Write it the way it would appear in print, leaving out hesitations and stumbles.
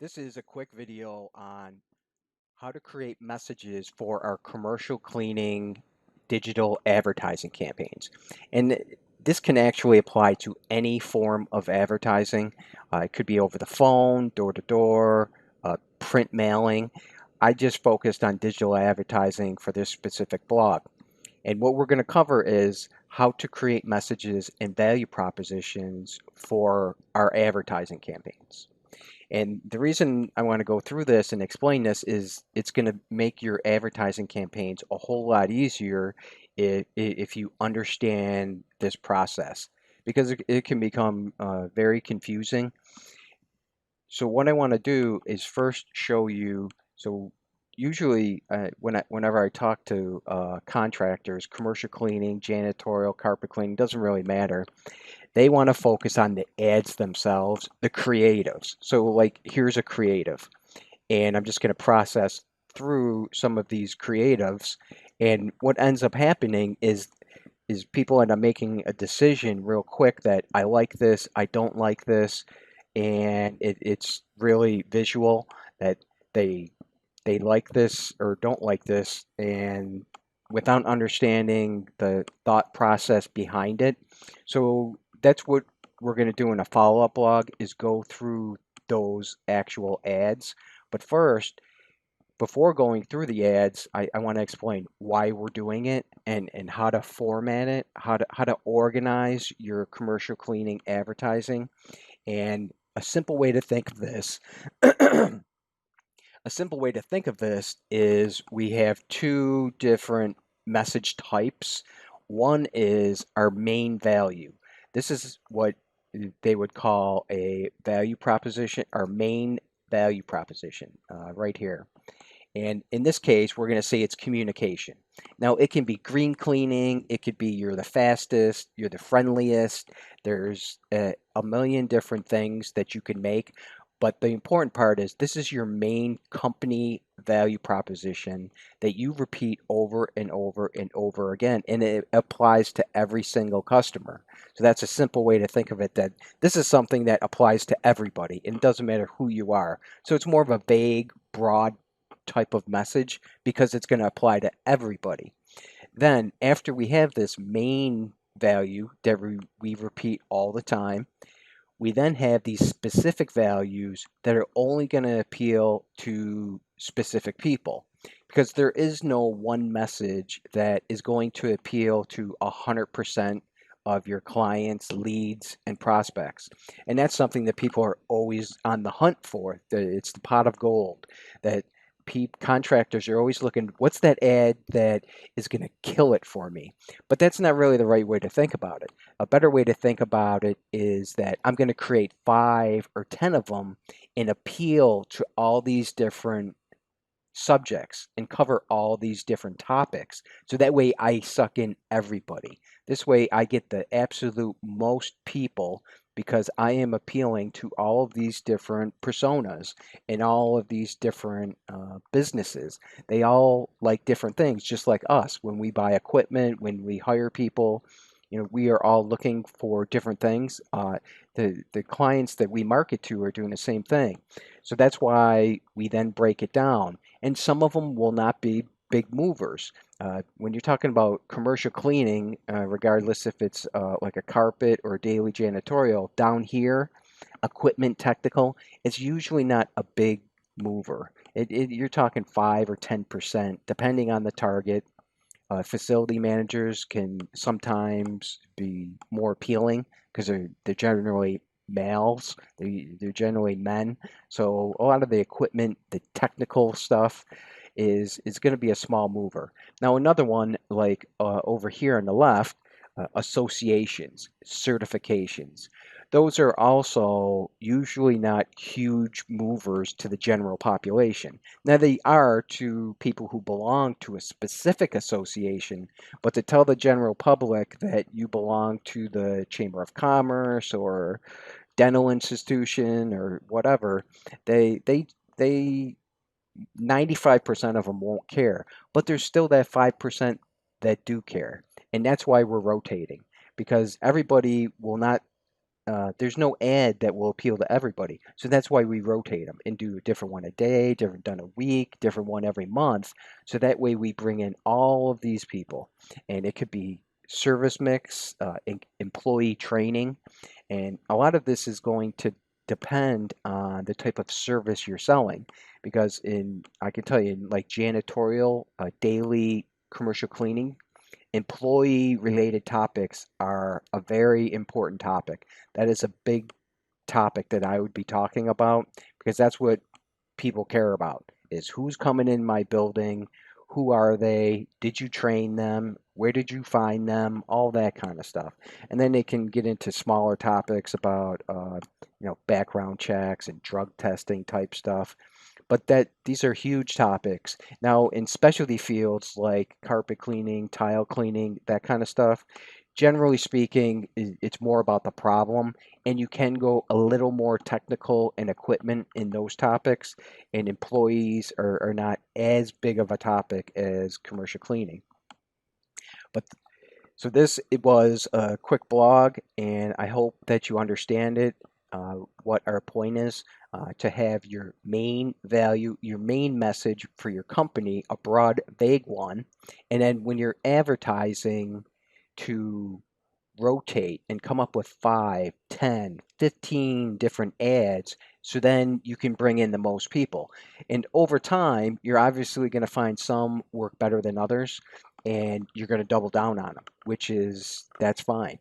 This is a quick video on how to create messages for our commercial cleaning digital advertising campaigns. And this can actually apply to any form of advertising. It could be over the phone, door to door, print mailing. I just focused on digital advertising for this specific blog. And what we're going to cover is how to create messages and value propositions for our advertising campaigns. And the reason I want to go through this and explain this is it's going to make your advertising campaigns a whole lot easier if you understand this process because it can become very confusing. So what I want to do is first show you. So usually whenever I talk to contractors, commercial cleaning, janitorial, carpet cleaning, doesn't really matter. They want to focus on the ads themselves, the creatives. So like here's a creative, and I'm just going to process through some of these creatives, and what ends up happening is people end up making a decision real quick that I like this, I don't like this, and it's really visual that they they like this or don't like this, and without understanding the thought process behind it. So that's what we're going to do in a follow-up blog is go through those actual ads. But first, before going through the ads, I want to explain why we're doing it and how to format it, how to organize your commercial cleaning advertising. And a simple way to think of this A simple way to think of this is we have two different message types. One is our main value. This is what they would call a value proposition, our main value proposition, right here. And in this case, we're going to say it's communication. Now, it can be green cleaning, it could be you're the fastest, you're the friendliest. There's a million different things that you can make. But the important part is this is your main company value proposition that you repeat over and over and over again. And it applies to every single customer. So that's a simple way to think of it, that this is something that applies to everybody. And it doesn't matter who you are. So it's more of a vague, broad type of message because it's going to apply to everybody. Then, after we have this main value that we repeat all the time, we then have these specific values that are only going to appeal to specific people because there is no one message that is going to appeal to 100% of your clients, leads, and prospects. And that's something that people are always on the hunt for. It's the pot of gold that contractors are always looking, what's that ad that is going to kill it for me? But that's not really the right way to think about it. A better way to think about it is that I'm going to create 5 or 10 of them and appeal to all these different subjects and cover all these different topics. So that way I suck in everybody. This way I get the absolute most people because I am appealing to all of these different personas and all of these different businesses. They all like different things, just like us. When we buy equipment, when we hire people, we are all looking for different things. The clients that we market to are doing the same thing. So that's why we then break it down. And some of them will not be big movers. When you're talking about commercial cleaning, regardless if it's like a carpet or a daily janitorial, down here, equipment technical, it's usually not a big mover. You're talking 5 or 10%, depending on the target. Facility managers can sometimes be more appealing because they're generally males. They're generally men. So a lot of the equipment, the technical stuff, is going to be a small mover. Now another one like over here on the left, associations, certifications. Those are also usually not huge movers to the general population. Now, they are to people who belong to a specific association, but to tell the general public that you belong to the Chamber of Commerce or dental institution or whatever, they 95% of them won't care, but there's still that 5% that do care. And that's why we're rotating because everybody will not there's no ad that will appeal to everybody. So that's why we rotate them and do a different one a day, different done a week, different one every month. So that way we bring in all of these people, and it could be service mix, employee training, and a lot of this is going to depend on the type of service you're selling. Because I can tell you, in like janitorial, daily commercial cleaning, employee related topics are a very important topic. That is a big topic that I would be talking about because that's what people care about is who's coming in my building, who are they, did you train them, where did you find them, all that kind of stuff. And then they can get into smaller topics about background checks and drug testing type stuff. But that these are huge topics. Now, in specialty fields like carpet cleaning, tile cleaning, that kind of stuff, generally speaking, it's more about the problem, and you can go a little more technical and equipment in those topics, and employees are not as big of a topic as commercial cleaning. But so this it was a quick blog, and I hope that you understand it. What our point is to have your main value, your main message for your company, a broad, vague one, and then when you're advertising, to rotate and come up with 5, 10, 15 different ads so then you can bring in the most people. And over time, you're obviously going to find some work better than others and you're going to double down on them, which is that's fine.